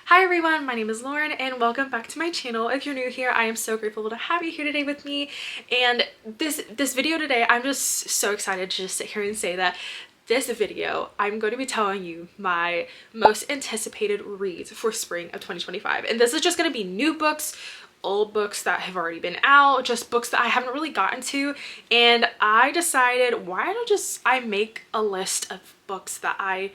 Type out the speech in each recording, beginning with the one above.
Hi everyone, my name is Lauren and welcome back to my channel. If you're new here, I am so grateful to have you here today with me. And this video today, I'm just so excited to just sit here and say that this video, I'm going to be telling you my most anticipated reads for spring of 2025. And this is just going to be new books, old books that have already been out, just books that I haven't really gotten to. And I decided, why don't I make a list of books that I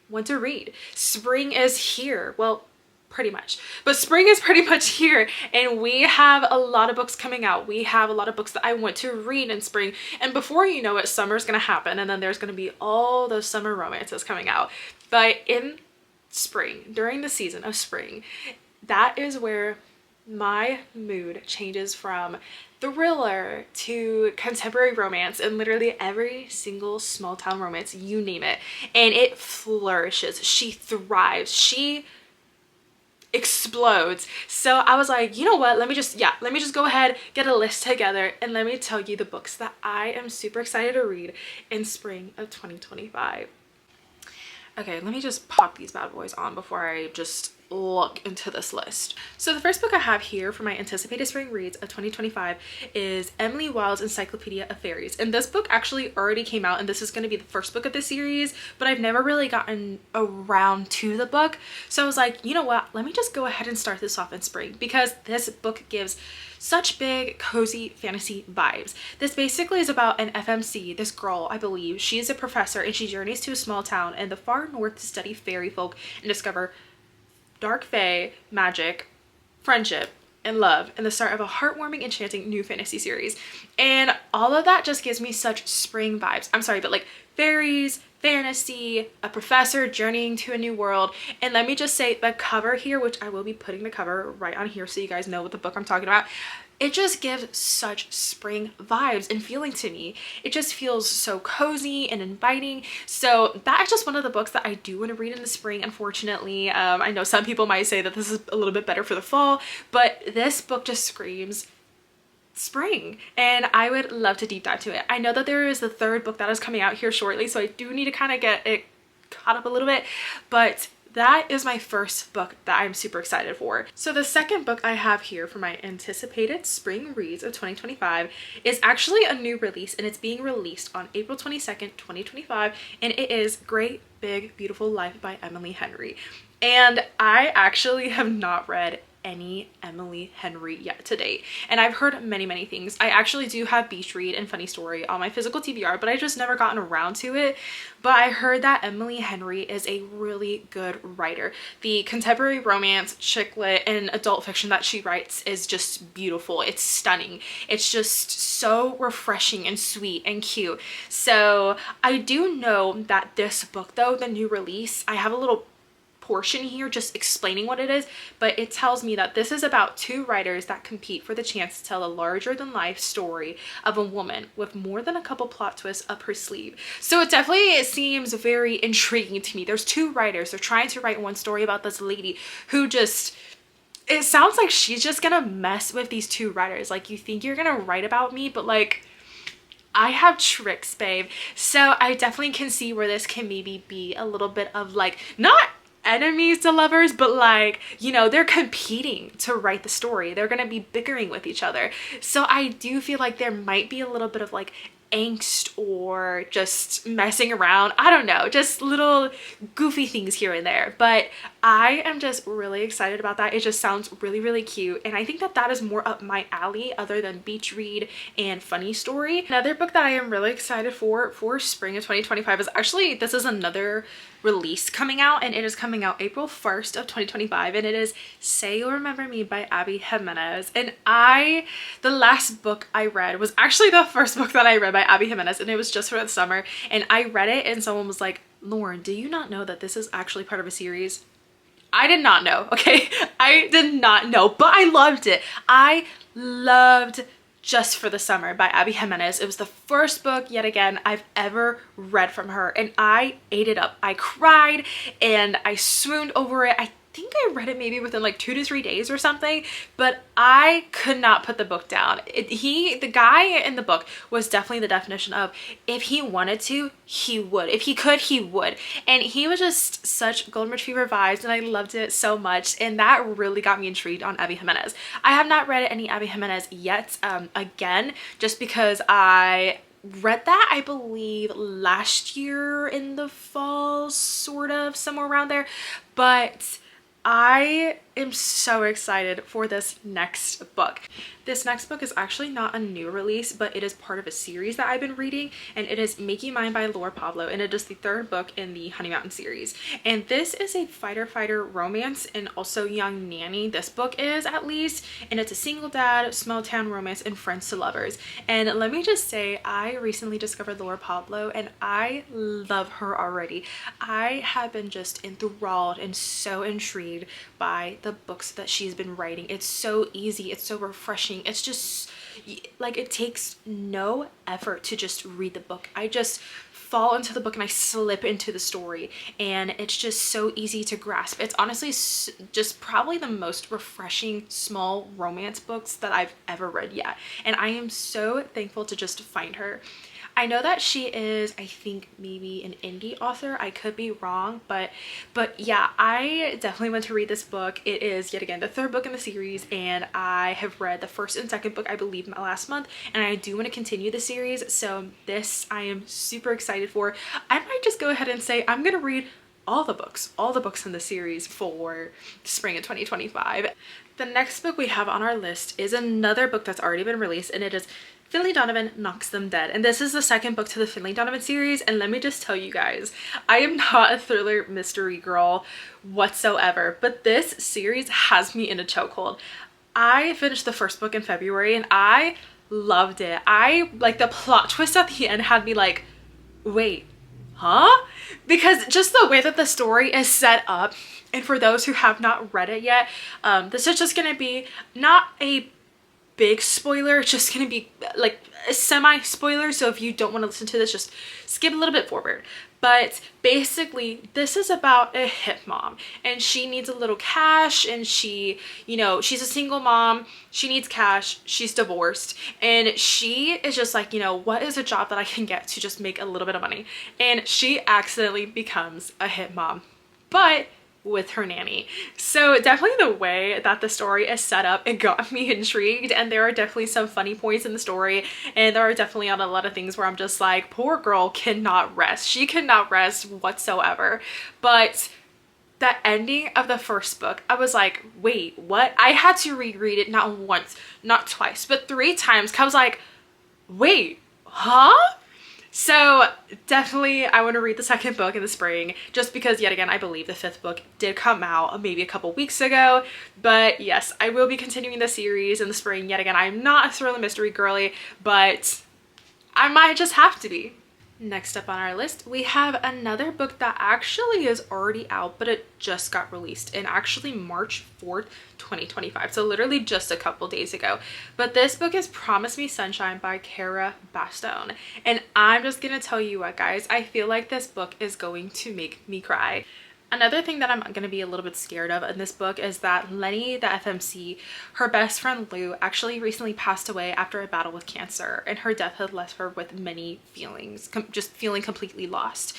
want to read. Spring is here. Well, pretty much, but spring is pretty much here and we have a lot of books coming out. We have a lot of books that I want to read in spring, and before you know it, summer's gonna happen and then there's gonna be all those summer romances coming out. But in spring, during the season of spring, that is where my mood changes from thriller to contemporary romance and literally every single small town romance, you name it, and it flourishes. She thrives. She explodes. So I was like, you know what, let me just go ahead, get a list together, and let me tell you the books that I am super excited to read in spring of 2025. Okay, let me just pop these bad boys on before I just look into this list. So the first book I have here for my anticipated spring reads of 2025 is Emily Wilde's Encyclopedia of Fairies. And this book actually already came out and this is going to be the first book of the series, but I've never really gotten around to the book. So I was like, you know what, let me just go ahead and start this off in spring because this book gives such big cozy fantasy vibes. This basically is about an FMC, this girl, I believe, she is a professor and she journeys to a small town in the far north to study fairy folk and discover dark fae, magic, friendship, and love, and the start of a heartwarming, enchanting new fantasy series. And all of that just gives me such spring vibes. I'm sorry, but like fairies, fantasy, a professor journeying to a new world. And let me just say, the cover here, which I will be putting the cover right on here so you guys know what the book I'm talking about, it just gives such spring vibes and feeling to me. It just feels so cozy and inviting. So that is just one of the books that I do want to read in the spring, unfortunately. I know some people might say that this is a little bit better for the fall, but this book just screams spring and I would love to deep dive to it. I know that there is the third book that is coming out here shortly, so I do need to kind of get it caught up a little bit, but that is my first book that I'm super excited for. So the second book I have here for my anticipated spring reads of 2025 is actually a new release, and it's being released on April 22nd, 2025, and it is Great Big Beautiful Life by Emily Henry. And I actually have not read any Emily Henry yet to date, and I've heard many things. I actually do have Beach Read and Funny Story on my physical TBR, but I just never gotten around to it. But I heard that Emily Henry is a really good writer. The contemporary romance, chick lit, and adult fiction that she writes is just beautiful. It's stunning. It's just so refreshing and sweet and cute. So I do know that this book, though, the new release, I have a little portion here just explaining what it is, but it tells me that this is about two writers that compete for the chance to tell a larger than life story of a woman with more than a couple plot twists up her sleeve. So it seems very intriguing to me. There's two writers, they're trying to write one story about this lady who just, it sounds like she's just gonna mess with these two writers. Like, you think you're gonna write about me, but like, I have tricks, babe. So I definitely can see where this can maybe be a little bit of like, not enemies to lovers, but like, you know, they're competing to write the story. They're gonna be bickering with each other. So I do feel like there might be a little bit of like angst or just messing around. I don't know, just little goofy things here and there. But I am just really excited about that. It just sounds really cute, and I think that that is more up my alley other than Beach Read and Funny Story. Another book that I am really excited for spring of 2025 is actually, this is another release coming out, and it is coming out April 1st of 2025, and it is Say You'll Remember Me by Abby Jimenez. And the last book I read was actually the first book that I read by Abby Jimenez, and it was just for the summer, and I read it and someone was like, Lauren, do you not know that this is actually part of a series? I did not know, okay? I did not know, but I loved it. I loved Just for the Summer by Abby Jimenez. It was the first book, yet again, I've ever read from her, and I ate it up. I cried and I swooned over it. I think I read it maybe within like 2 to 3 days or something, but I could not put the book down. The guy in the book was definitely the definition of, if he wanted to, he would. If he could, he would. And he was just such golden retriever vibes, and I loved it so much. And that really got me intrigued on Abby Jimenez. I have not read any Abby Jimenez yet, again, just because I read that, I believe, last year in the fall, sort of, somewhere around there. But I am so excited for this next book. This next book is actually not a new release, but it is part of a series that I've been reading, and it is Making Mine by Laura Pablo, and it is the 3rd book in the Honey Mountain series. And this is a fighter romance and also young nanny. This book is, at least, and it's a single dad, small town romance, and friends to lovers. And let me just say, I recently discovered Laura Pablo, and I love her already. I have been just enthralled and so intrigued by the books that she's been writing. It's so easy, it's so refreshing, it's just like, it takes no effort to just read the book. I just fall into the book and I slip into the story, and it's just so easy to grasp. It's honestly just probably the most refreshing small romance books that I've ever read yet, and I am so thankful to just find her. I know that she is, I think, maybe an indie author. I could be wrong, but yeah, I definitely want to read this book. It is, yet again, the 3rd book in the series, and I have read the 1st and 2nd book, I believe, last month, and I do want to continue the series, so this I am super excited for. I might just go ahead and say I'm gonna read all the books in the series for spring of 2025. The next book we have on our list is another book that's already been released, and it is Finley Donovan Knocks Them Dead. And this is the 2nd book to the Finley Donovan series, and let me just tell you guys, I am not a thriller mystery girl whatsoever, but this series has me in a chokehold. I finished the 1st book in February, and I loved it. Like, the plot twist at the end had me like, wait, huh? Because just the way that the story is set up, and for those who have not read it yet, this is just gonna be not a big spoiler, it's just gonna be like a semi spoiler, so if you don't want to listen to this, just skip a little bit forward. But basically, this is about a hip mom, and she needs a little cash, and she, you know, she's a single mom, she needs cash, she's divorced, and she is just like, you know, what is a job that I can get to just make a little bit of money? And she accidentally becomes a hip mom, but with her nanny. So definitely the way that the story is set up, it got me intrigued, and there are definitely some funny points in the story, and there are definitely a lot of things where I'm just like, poor girl cannot rest. She cannot rest whatsoever. But the ending of the 1st book, I was like, wait, what? I had to reread it not once, not twice, but 3 times, because I was like, wait, huh? So definitely I want to read the 2nd book in the spring, just because, yet again, I believe the 5th book did come out maybe a couple weeks ago. But yes, I will be continuing the series in the spring. Yet again, I'm not a thriller mystery girly, but I might just have to be. Next up on our list, we have another book that actually is already out, but it just got released in actually March 4th, 2025. So literally just a couple days ago. But this book is Promise Me Sunshine by Cara Bastone. And I'm just gonna tell you what, guys, I feel like this book is going to make me cry. Another thing that I'm going to be a little bit scared of in this book is that Lenny, the FMC, her best friend Lou, actually recently passed away after a battle with cancer, and her death had left her with many feelings, just feeling completely lost.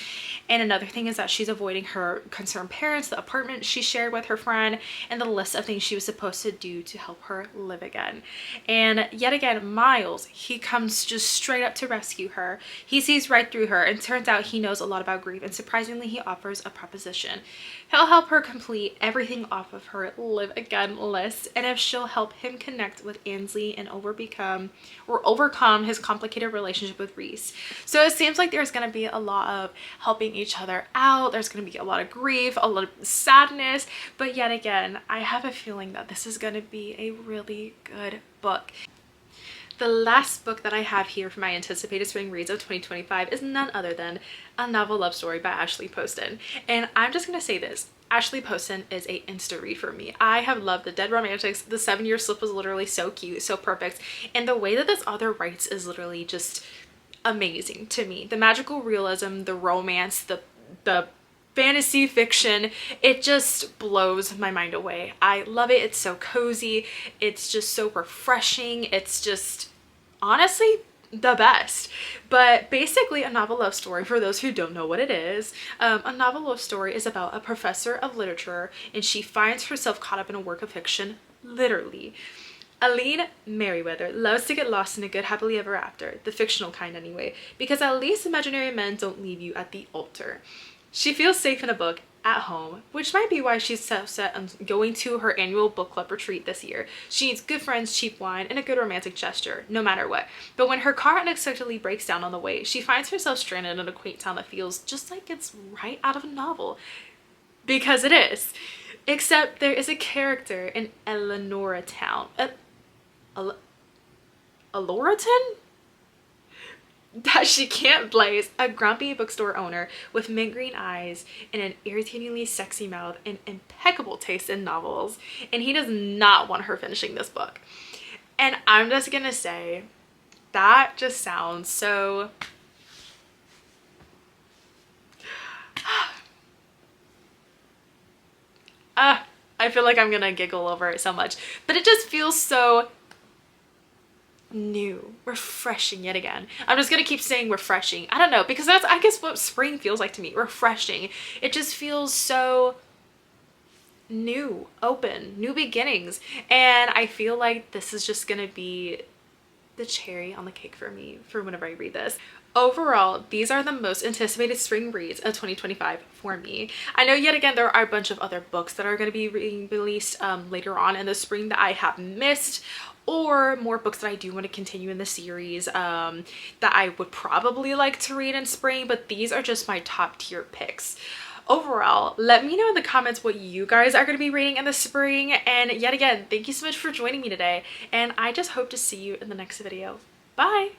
And another thing is that she's avoiding her concerned parents, the apartment she shared with her friend, and the list of things she was supposed to do to help her live again. And yet again, Miles, he comes just straight up to rescue her. He sees right through her, and turns out he knows a lot about grief, and surprisingly, he offers a proposition. He'll help her complete everything off of her live again list, and if she'll help him connect with Ansley and overcome his complicated relationship with Reese. So it seems like there's going to be a lot of helping each other out. There's going to be a lot of grief, a lot of sadness, but yet again, I have a feeling that this is going to be a really good book. The last book that I have here for my anticipated spring reads of 2025 is none other than A Novel Love Story by Ashley Poston. And I'm just going to say this. Ashley Poston is a insta read for me. I have loved the Dead Romantics. The 7-Year Slip was literally so cute, so perfect. And the way that this author writes is literally just amazing to me. The magical realism, the romance, the fantasy fiction. It just blows my mind away. I love it. It's so cozy. It's just so refreshing. It's just honestly the best. But basically, a novel love story, for those who don't know what it is, a novel love story is about a professor of literature, and she finds herself caught up in a work of fiction, literally. Aline Merriweather loves to get lost in a good happily ever after, the fictional kind anyway, because at least imaginary men don't leave you at the altar. She feels safe in a book at home, which might be why she's so set on going to her annual book club retreat this year. She needs good friends, cheap wine, and a good romantic gesture, no matter what. But when her car unexpectedly breaks down on the way, she finds herself stranded in a quaint town that feels just like it's right out of a novel. Because it is. Except there is a character in Eleanora Town. Aloraton? That she can't blaze, a grumpy bookstore owner with mint green eyes and an irritatingly sexy mouth and impeccable taste in novels, and he does not want her finishing this book. And I'm just gonna say, that just sounds so... I feel like I'm gonna giggle over it so much, but it just feels so new, refreshing yet again. I'm just gonna keep saying refreshing. I don't know, because that's, I guess, what spring feels like to me. Refreshing. It just feels so new, open, new beginnings. And I feel like this is just gonna be the cherry on the cake for me for whenever I read this. Overall, these are the most anticipated spring reads of 2025 for me. I know yet again there are a bunch of other books that are going to be released later on in the spring that I have missed, or more books that I do want to continue in the series that I would probably like to read in spring, but these are just my top tier picks. Overall, let me know in the comments what you guys are going to be reading in the spring, and yet again, thank you so much for joining me today, and I just hope to see you in the next video. Bye!